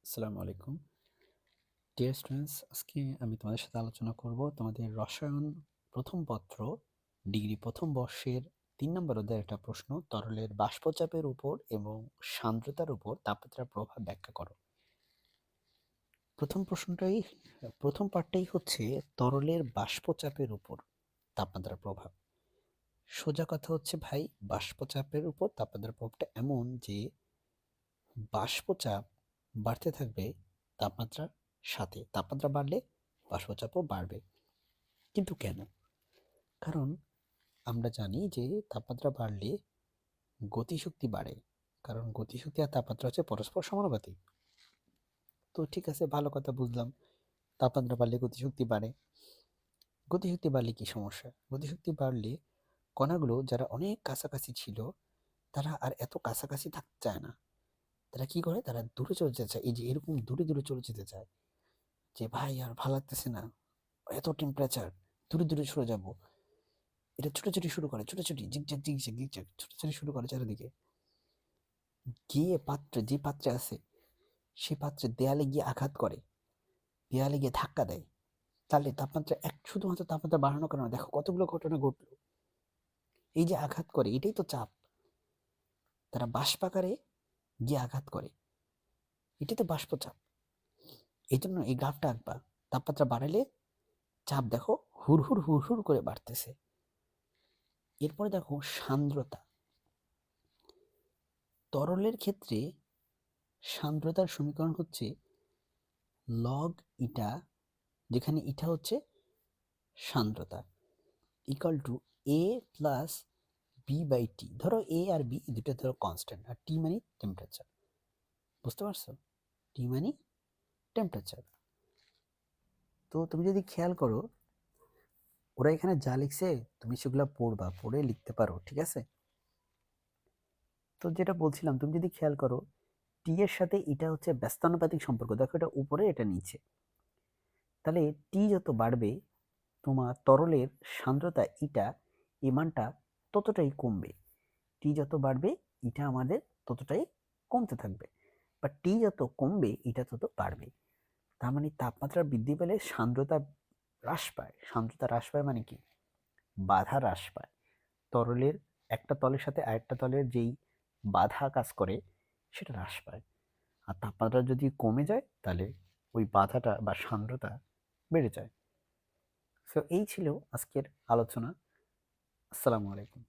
আসসালামু আলাইকুম। Dear students, আজকে আমি তোমাদের সাথে আলোচনা করব তোমাদের রসায়ন প্রথম পত্র ডিগ্রি প্রথম বর্ষের ৩ নম্বর অধ্যায়ের একটা প্রশ্ন, তরলের বাষ্পচাপের উপর এবং সান্দ্রতার উপর তাপমাত্রার প্রভাব ব্যাখ্যা করো। প্রথম পার্টটাই হচ্ছে তরলের বাষ্পচাপের উপর তাপমাত্রার প্রভাব। সোজা কথা হচ্ছে ভাই, বাষ্পচাপের উপর তাপমাত্রার প্রভাবটা এমন যে বাষ্পচাপ বাড়তে থাকবে তাপমাত্রার সাথে। তাপমাত্রা বাড়লে বাষ্পচাপও বাড়বে। কিন্তু কেন? কারণ আমরা জানি যে তাপমাত্রা বাড়লে গতিশক্তি বাড়ে। কারণ গতিশক্তি আর তাপমাত্রা হচ্ছে পরস্পর সমানুপাতিক। তো ঠিক আছে, ভালো কথা বুঝলাম। তাপমাত্রা বাড়লে গতিশক্তি বাড়ে। গতিশক্তি বাড়লে কি সমস্যা? গতিশক্তি বাড়লে কণাগুলো যারা অনেক কাছাকাছি ছিল তারা আর এত কাছাকাছি থাকতে চায় না। তারা কি করে? তারা দূরে চলে যেতে চায়। এই যে এরকম দূরে দূরে চলে যেতে চায় যে ভাই আর ভালো লাগতেছে না, এত টেম্পারেচার, দূরে দূরে সরে যাব। এটা ছুটোছুটি শুরু করে, ছুটোছুটি জিগজ্যাগ জিগজ্যাগ জিগজ্যাগ ছুটোছুটি শুরু করে চারিদিকে। গিয়ে যে পাত্রে আছে সে পাত্রে দেয়ালে গিয়ে আঘাত করে, দেয়ালে গিয়ে ধাক্কা দেয়। তাহলে তাপমাত্রা শুধুমাত্র তাপমাত্রা বাড়ানোর কারণে দেখো কতগুলো ঘটনা ঘটলো। এই যে আঘাত করে, এটাই তো চাপ। তারা বাষ্পাকারে গিয়ে আঘাত করে, এটাই তো বাষ্পচাপ। এই জন্য এই গ্রাফটা আঁকবা। তাপমাত্রা বাড়ালে চাপ দেখো হুড় হুড় করে বাড়তেছে। এরপরে দেখো সান্দ্রতা। তরলের ক্ষেত্রে সান্দ্রতার সমীকরণ হচ্ছে লগ ইটা, যেখানে ইটা হচ্ছে সান্দ্রতা, equal to A plus B by T. ধরো এ আর বি দুটো ধরো কনস্ট্যান্ট, আর টি মানে টেম্পারেচার। বুঝতে পারছো? টি মানে টেম্পারেচার। তো তুমি যদি খেয়াল করো, ওরা এখানে যা লিখছে তুমি সেগুলো পড়বা, পড়ে লিখতে পারো, ঠিক আছে? তো যেটা বলছিলাম, তুমি যদি খেয়াল করো, টি এর সাথে এটা হচ্ছে ব্যস্তানুপাতিক সম্পর্ক। দেখো এটা উপরে, এটা নিচে। তাহলে টি যত বাড়বে তোমার তরলের সান্দ্রতা ইটা, এই মানটা ততটাই কমবে। টি যত বাড়বে ইটা আমাদের ততটাই কমতে থাকবে, বা টি যত কমবে ইটা তত বাড়বে। তার মানে তাপমাত্রা বৃদ্ধি পেলে সান্দ্রতা হ্রাস পায়। সান্দ্রতা হ্রাস পায় মানে কি? বাধা হ্রাস পায়। তরলের একটা তলের সাথে আরেকটা তলের যেই বাধা কাজ করে সেটা হ্রাস পায়। আর তাপমাত্রা যদি কমে যায় তাহলে ওই বাধাটা বা সান্দ্রতা বেড়ে যায়। সো এই ছিল আজকের আলোচনা। আসসালামু আলাইকুম।